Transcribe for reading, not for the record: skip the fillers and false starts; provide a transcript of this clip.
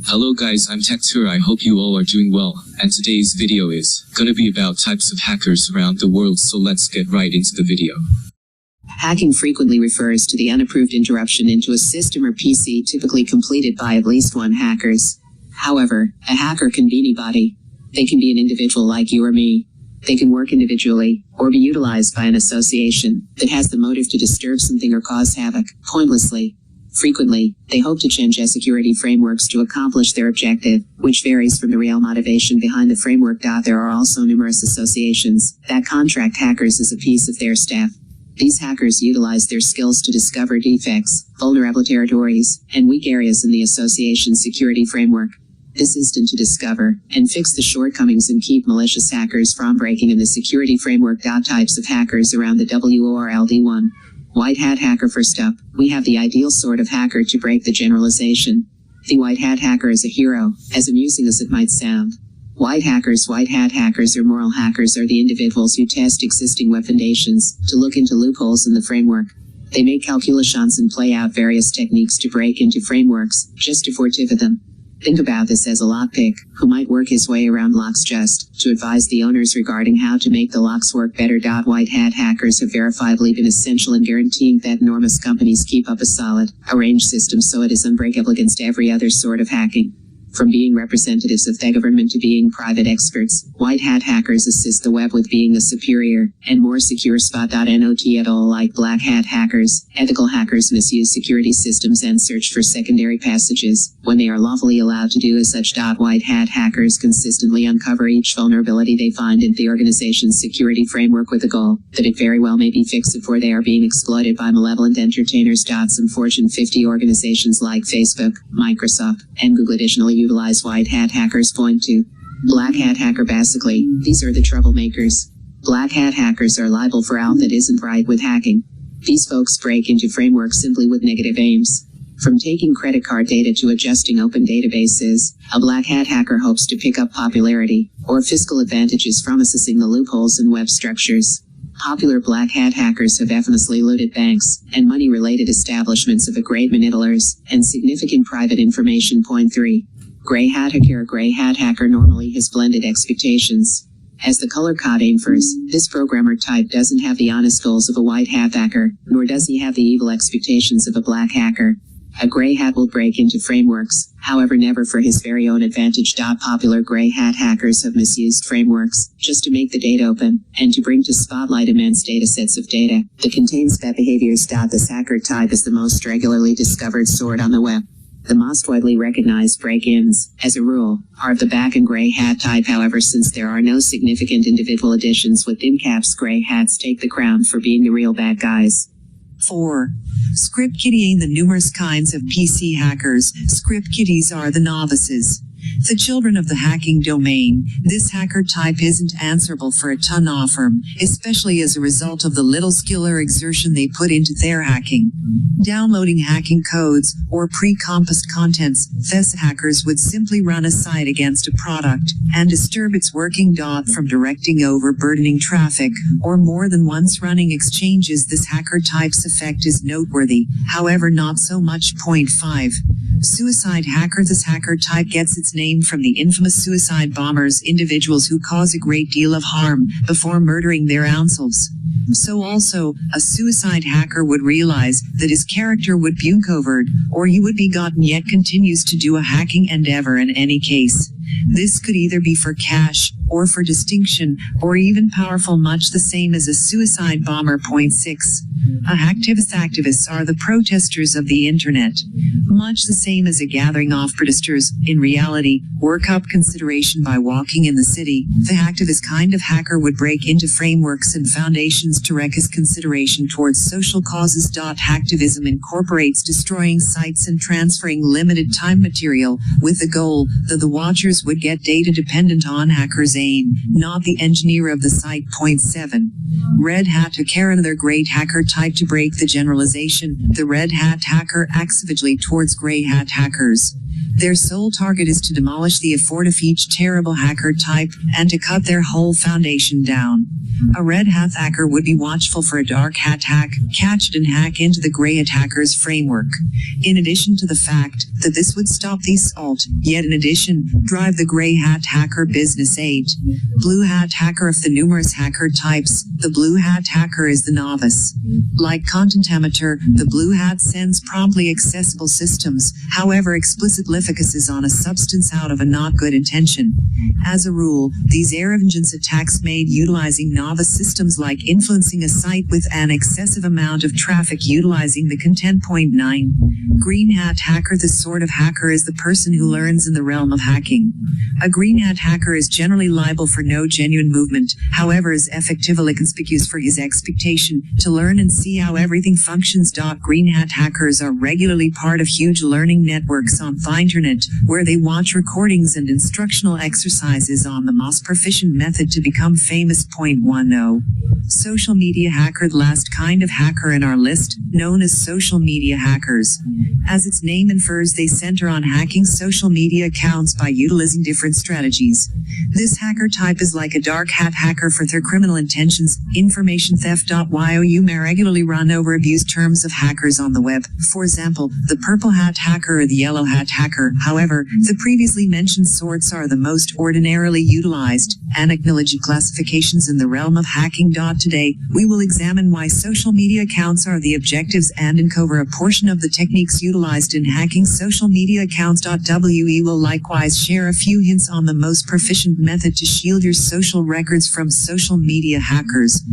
Hello guys, I'm Hector. I hope you all are doing well, and today's video is gonna be about types of hackers around the world, so let's get right into the video. Hacking frequently refers to the unapproved interruption into a system or PC typically completed by at least one hacker. However, a hacker can be anybody. They can be an individual like you or me. They can work individually, or be utilized by an association that has the motive to disturb something or cause havoc, pointlessly. Frequently, they hope to change security frameworks to accomplish their objective, which varies from the real motivation behind the framework. There are also numerous associations that contract hackers as a piece of their staff. These hackers utilize their skills to discover defects, vulnerable territories, and weak areas in the association's security framework. This is done to discover and fix the shortcomings and keep malicious hackers from breaking in the security framework. Types of hackers around the world. 1. White hat hacker. First up, we have the ideal sort of hacker to break the generalization. The white hat hacker is a hero, as amusing as it might sound. White hat hackers or moral hackers are the individuals who test existing foundations to look into loopholes in the framework. They make calculations and play out various techniques to break into frameworks, just to fortify them. Think about this as a lockpick, who might work his way around locks just to advise the owners regarding how to make the locks work better. White hat hackers have verifiably been essential in guaranteeing that enormous companies keep up a solid, arranged system so it is unbreakable against every other sort of hacking. From being representatives of the government to being private experts, white hat hackers assist the web with being a superior and more secure spot. Not at all like black hat hackers. Ethical hackers misuse security systems and search for secondary passages when they are lawfully allowed to do as such. White hat hackers consistently uncover each vulnerability they find in the organization's security framework with the goal that it very well may be fixed before they are being exploited by malevolent entertainers. Some Fortune 50 organizations like Facebook, Microsoft, and Google additionally utilize white hat hackers. Point 2. Black hat hacker. Basically, these are the troublemakers. Black hat hackers are liable for all that isn't right with hacking. These folks break into frameworks simply with negative aims. From taking credit card data to adjusting open databases, a black hat hacker hopes to pick up popularity or fiscal advantages from accessing the loopholes in web structures. Popular black hat hackers have infamously looted banks and money-related establishments of a great many dollars and significant private information. Point 3. Gray hat hacker. A gray hat hacker normally has blended expectations. As the color code infers, this programmer type doesn't have the honest goals of a white hat hacker, nor does he have the evil expectations of a black hacker. A gray hat will break into frameworks, however never for his very own advantage. Popular gray hat hackers have misused frameworks just to make the data open and to bring to spotlight immense datasets of data that contains bad behaviors. This hacker type is the most regularly discovered sort on the web. The most widely recognized break-ins, as a rule, are of the black and gray hat type. However, since there are no significant individual additions within caps, gray hats take the crown for being the real bad guys. 4. Script kiddying. The numerous kinds of PC hackers. Script kiddies are the novices, the children of the hacking domain. This hacker type isn't answerable for a ton of them, especially as a result of the little skill or exertion they put into their hacking. Downloading hacking codes or pre-composed contents, these hackers would simply run a site against a product and disturb its working. From directing overburdening traffic or more than once running exchanges, this hacker type's effect is noteworthy, however not so much. Point 5. Suicide hacker. This hacker type gets its name from the infamous suicide bombers, individuals who cause a great deal of harm before murdering their own selves. So also, a suicide hacker would realize that his character would be uncovered, or he would be gotten, yet continues to do a hacking endeavor in any case. This could either be for cash, or for distinction, or even powerful, much the same as a suicide bomber. Point 6. Activists are the protesters of the internet. Much the same as a gathering of protesters, in reality, work up consideration by walking in the city. The activist kind of hacker would break into frameworks and foundations to wreak his consideration towards social causes. Hacktivism incorporates destroying sites and transferring limited time material, with the goal that the watchers would get data dependent on hackers' aim, not the engineer of the site. Point 7. Red hat hacker. Another great hacker type to break the generalization. The red hat hacker acts savagely towards gray hat hackers. Their sole target is to demolish the effort of each terrible hacker type and to cut their whole foundation down. A red hat hacker would be watchful for a dark hat hack, catch it and hack into the gray attacker's framework. In addition to the fact that this would stop the assault, yet in addition, drive the gray hat hacker business 8. Blue hat hacker. Of the numerous hacker types, the blue hat hacker is the novice. Like content amateur, the blue hat sends promptly accessible systems, however explicit focuses on a substance out of a not good intention. As a rule, these air of vengeance attacks made utilizing novice systems like influencing a site with an excessive amount of traffic utilizing the content. 9. Green hat hacker. This sort of hacker is the person who learns in the realm of hacking. A green hat hacker is generally liable for no genuine movement, however is effectively conspicuous for his expectation to learn and see how everything functions. Green hat hackers are regularly part of huge learning networks on the internet, where they watch recordings and instructional exercises on the most proficient method to become famous. 10. Social media hacker. The last kind of hacker in our list, known as social media hackers. As its name infers, they center on hacking social media accounts by utilizing different strategies. This hacker type is like a dark hat hacker for their criminal intentions, information theft. While you may regularly run over abused terms of hackers on the web, for example, the purple hat hacker or the yellow hat hacker. However, the previously mentioned sorts are the most ordinarily utilized and acknowledged classifications in the realm of hacking. Today, we will examine why social media accounts are the objectives and uncover a portion of the techniques utilized in hacking social media accounts. We will likewise share a few hints on the most proficient method to shield your social records from social media hackers.